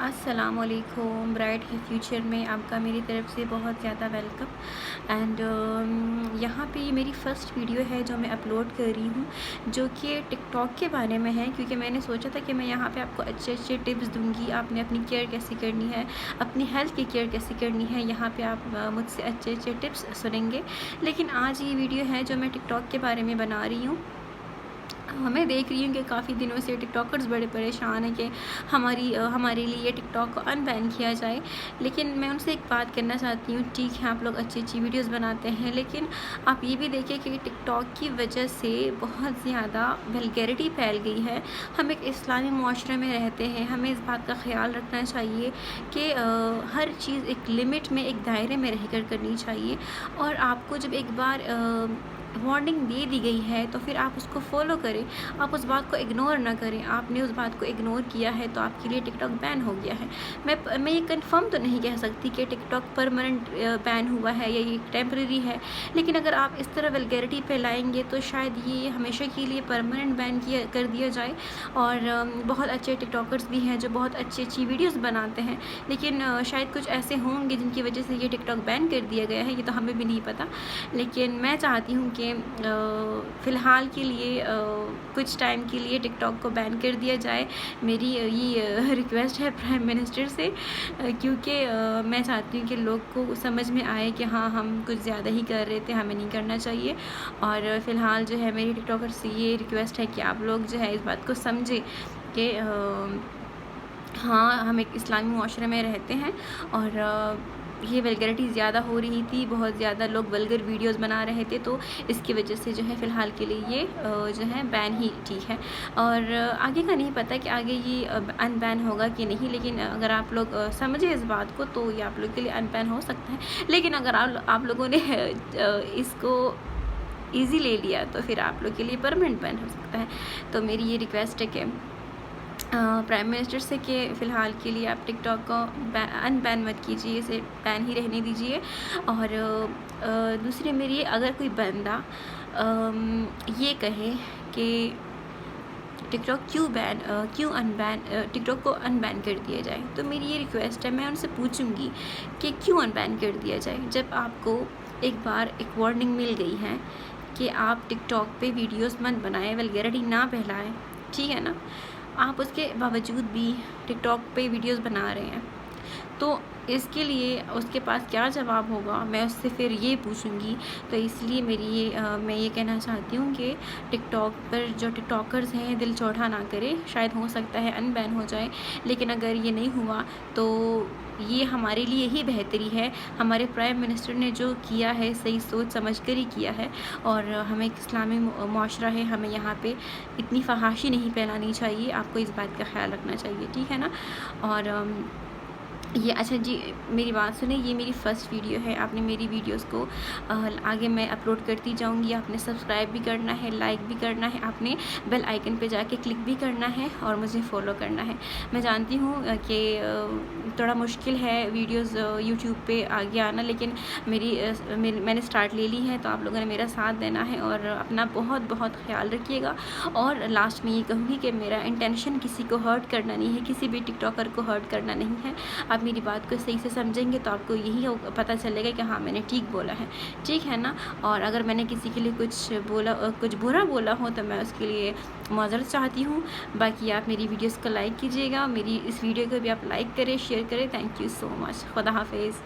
السلام علیکم. Bright future میں آپ کا میری طرف سے بہت زیادہ ویلکم. اینڈ یہاں پہ یہ میری فرسٹ ویڈیو ہے جو میں اپلوڈ کر رہی ہوں، جو کہ ٹک ٹاک کے بارے میں ہے، کیونکہ میں نے سوچا تھا کہ میں یہاں پہ آپ کو اچھے ٹپس دوں گی. آپ نے اپنی کیئر کیسے کرنی ہے، اپنی ہیلتھ کی کیئر کیسے کرنی ہے، یہاں پہ آپ مجھ سے اچھے ٹپس سنیں گے. لیکن آج یہ ویڈیو ہے جو میں ٹک ٹاک کے بارے میں بنا رہی ہوں. میں دیکھ رہی ہوں کہ کافی دنوں سے ٹک ٹاکرز بڑے پریشان ہیں کہ ہمارے لیے ٹک ٹاک کو ان بین کیا جائے. لیکن میں ان سے ایک بات کرنا چاہتی ہوں، ٹھیک ہے آپ لوگ اچھی ویڈیوز بناتے ہیں، لیکن آپ یہ بھی دیکھیں کہ ٹک ٹاک کی وجہ سے بہت زیادہ ولگیرٹی پھیل گئی ہے. ہم ایک اسلامی معاشرے میں رہتے ہیں، ہمیں اس بات کا خیال رکھنا چاہیے کہ ہر چیز ایک لمٹ میں، ایک دائرے میں رہ کر کرنی چاہیے. اور آپ کو جب ایک بار وارننگ دے دی گئی ہے تو پھر آپ اس کو فالو کریں، آپ اس بات کو اگنور نہ کریں. آپ نے اس بات کو اگنور کیا ہے تو آپ کے لیے ٹک ٹاک بین ہو گیا ہے. میں یہ کنفرم تو نہیں کہہ سکتی کہ ٹک ٹاک پرماننٹ بین ہوا ہے یا یہ ٹیمپریری ہے، لیکن اگر آپ اس طرح ولگیرٹی پھیلائیں گے تو شاید یہ ہمیشہ کے لیے پرماننٹ بین کر دیا جائے. اور بہت اچھے ٹک ٹاکرز بھی ہیں جو بہت اچھی ویڈیوز بناتے ہیں، لیکن شاید کچھ ایسے ہوں گے جن کی وجہ سے یہ ٹک ٹاک بین کر دیا گیا ہے. یہ تو ہمیں بھی نہیں پتہ، لیکن میں چاہتی ہوں کہ فی الحال کے لیے کچھ ٹائم کے لیے ٹک ٹاک کو بین کر دیا جائے. میری یہ ریکویسٹ ہے پرائم منسٹر سے، کیونکہ میں چاہتی ہوں کہ لوگ کو سمجھ میں آئے کہ ہاں ہم کچھ زیادہ ہی کر رہے تھے، ہمیں نہیں کرنا چاہیے. اور فی الحال جو ہے میری ٹک ٹاکر سے یہ ریکویسٹ ہے کہ آپ لوگ جو ہے اس بات کو سمجھیں کہ ہاں ہم ایک اسلامی معاشرے میں رہتے ہیں. اور یہ ولگریٹی زیادہ ہو رہی تھی، بہت زیادہ لوگ ولگر ویڈیوز بنا رہے تھے، تو اس کی وجہ سے جو ہے فی الحال کے لیے یہ جو ہے بین ہی ٹھیک ہے. اور آگے کا نہیں پتہ کہ آگے یہ ان بین ہوگا کہ نہیں، لیکن اگر آپ لوگ سمجھیں اس بات کو تو یہ آپ لوگ کے لیے ان بین ہو سکتا ہے. لیکن اگر آپ لوگوں نے اس کو ایزی لے لیا تو پھر آپ لوگ کے لیے پرماننٹ بین ہو سکتا ہے. تو میری یہ ریکویسٹ ہے کہ پرائم منسٹر سے کہ فی الحال کے لیے آپ ٹک ٹاک کو ان بین مت کیجیے، اسے بین ہی رہنے دیجیے. اور دوسری میری، اگر کوئی بندہ یہ کہے کہ ٹک ٹاک ٹک ٹاک کو ان بین کر دیا جائے، تو میری یہ ریکویسٹ ہے، میں ان سے پوچھوں گی کہ کیوں ان بین کر دیا جائے. جب آپ کو ایک بار ایک وارننگ مل گئی ہے کہ آپ ٹک ٹاک پہ ویڈیوز مت بنائیں، ولگیرٹی نہ پھیلائیں، ٹھیک ہے نا، آپ اس کے باوجود بھی ٹک ٹاک پہ ویڈیوز بنا رہے ہیں، تو اس کے لیے اس کے پاس کیا جواب ہوگا، میں اس سے پھر یہ پوچھوں گی. تو اس لیے میں یہ کہنا چاہتی ہوں کہ ٹک ٹاک پر جو ٹک ٹاکرز ہیں دل چوٹا نہ کریں. شاید ہو سکتا ہے ان بین ہو جائے، لیکن اگر یہ نہیں ہوا تو یہ ہمارے لیے ہی بہتری ہے. ہمارے پرائم منسٹر نے جو کیا ہے صحیح سوچ سمجھ کر ہی کیا ہے. اور ہمیں ایک اسلامی معاشرہ ہے، ہمیں یہاں پہ اتنی فحاشی نہیں پھیلانی چاہیے. آپ کو اس بات کا خیال رکھنا چاہیے، ٹھیک ہے نا. اور یہ اچھا جی، میری بات سنیں، یہ میری فرسٹ ویڈیو ہے. آپ نے میری ویڈیوز کو آگے میں اپلوڈ کرتی جاؤں گی. آپ نے سبسکرائب بھی کرنا ہے، لائک بھی کرنا ہے، آپ نے بیل آئیکن پہ جا کے کلک بھی کرنا ہے اور مجھے فالو کرنا ہے. میں جانتی ہوں کہ تھوڑا مشکل ہے ویڈیوز یوٹیوب پہ آگے آنا، لیکن میں نے سٹارٹ لے لی ہے، تو آپ لوگوں نے میرا ساتھ دینا ہے اور اپنا بہت خیال رکھیے گا. اور لاسٹ میں یہ کہوں گی کہ میرا انٹینشن کسی کو ہرٹ کرنا نہیں ہے، کسی بھی ٹک ٹاکر کو ہرٹ کرنا نہیں ہے. آپ میری بات کو صحیح سے سمجھیں گے تو آپ کو یہی پتہ چلے گا کہ ہاں میں نے ٹھیک بولا ہے، ٹھیک ہے نا. اور اگر میں نے کسی کے لیے کچھ برا بولا ہو تو میں اس کے لیے معذرت چاہتی ہوں. باقی آپ میری ویڈیوز کو لائک کیجیے گا، میری اس ویڈیو کو بھی آپ لائک کریں، شیئر کریں. تھینک یو سو مچ. خدا حافظ.